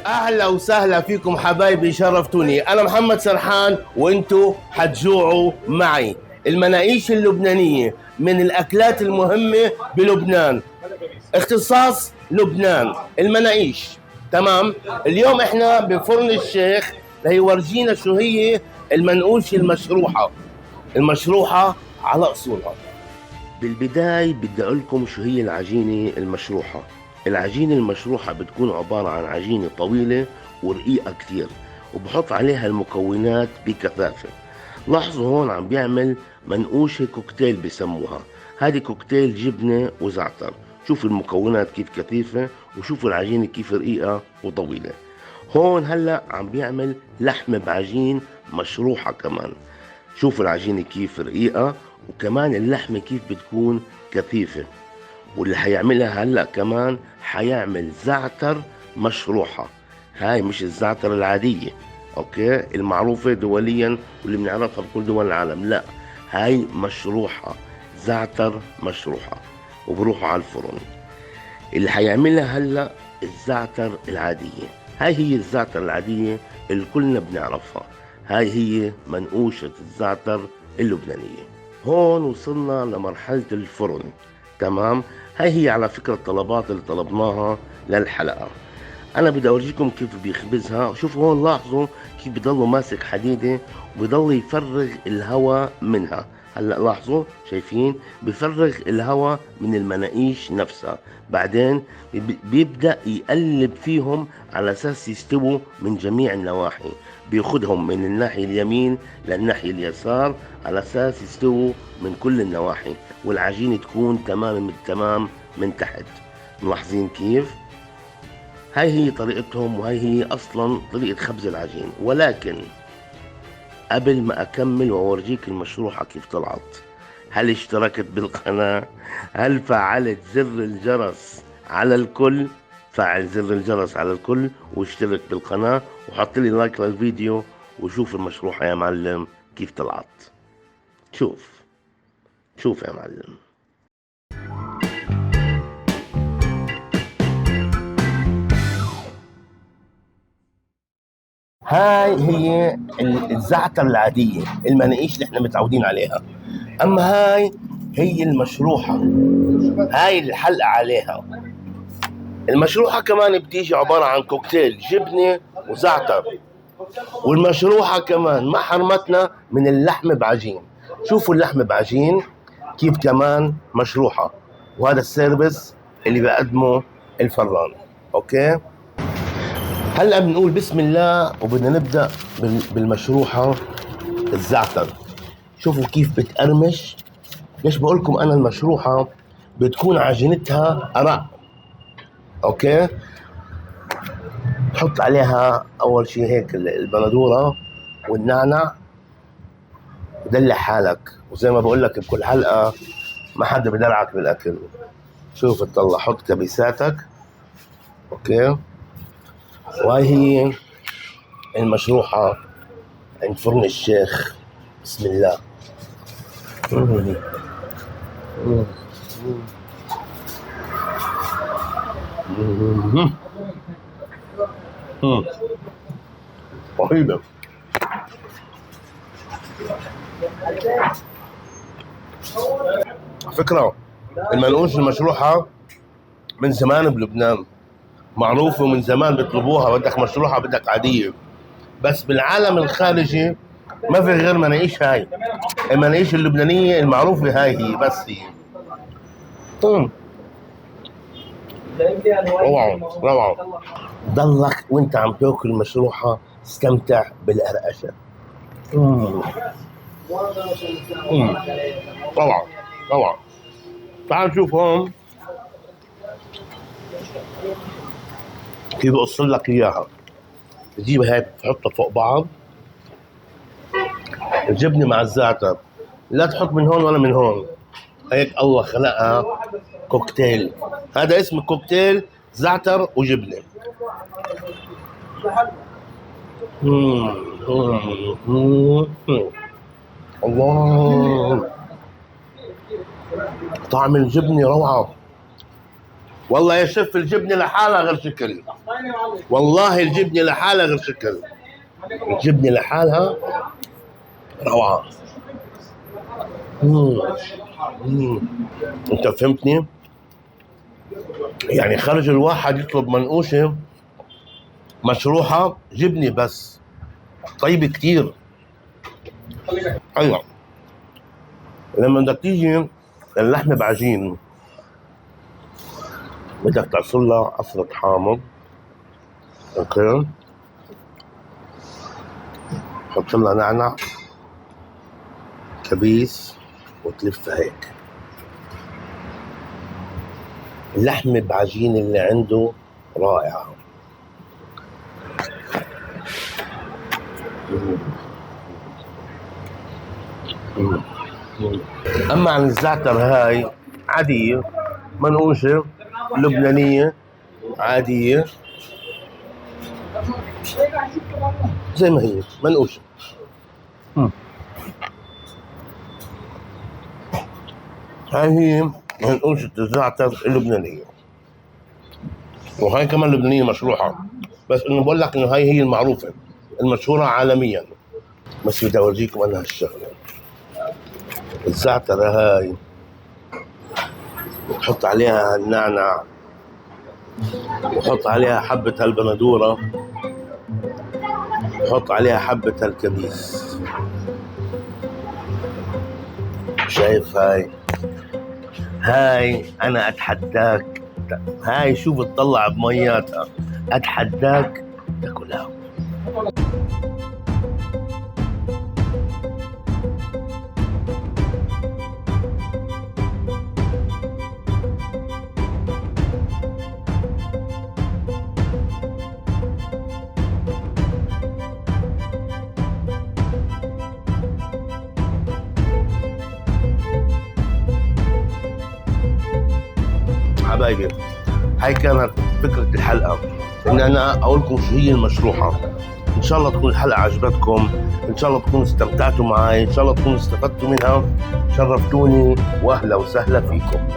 اهلا وسهلا فيكم حبايبي، شرفتوني. انا محمد سرحان وانتو حتجوعوا معي. المناقيش اللبنانية من الاكلات المهمة بلبنان، اختصاص لبنان المناقيش. تمام. اليوم احنا بفرن الشيخ ليورجينا شو هي المنقوش المشروحة على اصولها. بالبداية بدي اقول لكم شو هي العجينة المشروحة. العجينة المشروحة بتكون عبارة عن عجينة طويلة ورقيقة كتير، وبحط عليها المكونات بكثافة. لاحظوا هون عم بيعمل منقوشة كوكتيل بسموها. هذه كوكتيل جبنة وزعتر. شوفوا المكونات كيف كثيفة، وشوفوا العجينة كيف رقيقة وطويلة. هون هلأ عم بيعمل لحمة بعجين مشروحة كمان. شوفوا العجينة كيف رقيقة، وكمان اللحمة كيف بتكون كثيفة. واللي حيعملها هلأ كمان حيعمل زعتر مشروحة. هاي مش الزعتر العادية اوكي المعروفة دوليا واللي بنعرفها بكل دول العالم، لا، هاي مشروحة، زعتر مشروحة، وبروحوا على الفرن. اللي حيعملها هلأ الزعتر العادية. هاي هي الزعتر العادية اللي كلنا بنعرفها. هاي هي منقوشة الزعتر اللبنانية. هون وصلنا لمرحلة الفرن. تمام. هاي هي على فكرة الطلبات اللي طلبناها للحلقة. أنا بدي أورجيكم كيف بيخبزها. شوفوا هون، لاحظوا كيف بضلوا ماسك حديدة وبضل يفرغ الهواء منها. هلا لاحظوا، شايفين بفرغ الهواء من المناقيش نفسها. بعدين بيبدأ يقلب فيهم على أساس يستووا من جميع النواحي. بياخدهم من الناحية اليمين للناحية اليسار على أساس يستووا من كل النواحي، والعجينة تكون تمام التمام من تحت. ملاحظين كيف؟ هاي هي طريقتهم، وهي هي أصلا طريقة خبز العجين. ولكن قبل ما أكمل وأورجيك المشروحة كيف طلعت، هل اشتركت بالقناة؟ هل فعلت زر الجرس على الكل؟ فعل زر الجرس على الكل واشترك بالقناة وحط لي لايك للفيديو، وشوف المشروحة يا معلم كيف طلعت. شوف يا معلم. هاي هي الزعتر العادية، المناقيش اللي احنا متعودين عليها. اما هاي هي المشروحة، هاي الحلقة عليها. المشروحة كمان بتيجي عبارة عن كوكتيل جبنة وزعتر، والمشروحة كمان ما حرمتنا من اللحم بعجين. شوفوا اللحم بعجين كيف كمان مشروحة. وهذا السيرفيس اللي بقدمه الفران. اوكي، هلا بنقول بسم الله وبدنا نبدا بالمشروحه الزعتر. شوفوا كيف بتقرمش. ليش بقول لكم انا المشروحه بتكون عجينتها ارق. اوكي، تحط عليها اول شيء هيك البندوره والنعنع ودلع حالك. وزي ما بقول لك بكل حلقه، ما حدا بدلعك بالاكل. شوف تطلع، حط كبساتك. اوكي، وهي هي المشروحه عند فرن الشيخ. بسم الله. رهيبة. على فكرة المنقوش المشروحة من زمان بلبنان معروفة، ومن زمان بيطلبوها. بدك مشروحة بدك عادية، بس بالعالم الخارجي ما في غير مناقيش. هاي المناقيش اللبنانية المعروفة، هاي هي بس هي. روعة روعة. ضلك وانت عم تاكل مشروحة استمتع بالقرقشة. روعة روعة. تعال نشوف هون كيف بقص لك اياها. تجيبها هيك تحطها فوق بعض، الجبنة مع الزعتر. لا تحط من هون ولا من هون، هيك الله خلقها كوكتيل. هذا اسمه كوكتيل زعتر وجبنة. الله، طعم الجبنة روعة. والله يا شيف الجبنه لحالها غير شكل، والله الجبنه لحالها غير شكل، الجبنه لحالها روعه. مم. مم. انت فهمتني؟ يعني خرج الواحد يطلب منقوشه مشروحه جبنه بس، طيب كتير. ايوه، لما بدك تيجي اللحمه بعجين بدك تعصر لها عصره حامض، اوكي، حط لها نعنع، كبيس، وتلفها هيك. اللحمه بعجين اللي عنده رائعه. اما عن الزعتر هاي عاديه، منقوشه لبنانيه عاديه زي ما هي منقوشه. هاي هي منقوشه الزعتر اللبنانيه، وهاي كمان لبنانيه مشروحه، بس انه بقول لك انه هاي هي المعروفه المشهوره عالميا. بس بدي اورجيكم انا هالشغله. الزعتره هاي بتحط عليها النعنع، وحط عليها حبة هالبندورة، وحط عليها حبة هالكبيس. شايف هاي أنا أتحداك، هاي شو بتطلع بمياتها، أتحداك تاكلها. حبايبي، هاي كانت فكرة الحلقة، إن أنا أقول لكم شو هي المشروحة. إن شاء الله تكون الحلقة عجبتكم، إن شاء الله تكونوا استمتعتوا معي، إن شاء الله تكونوا استفدتوا منها. شرفتوني وأهلا وسهلا فيكم.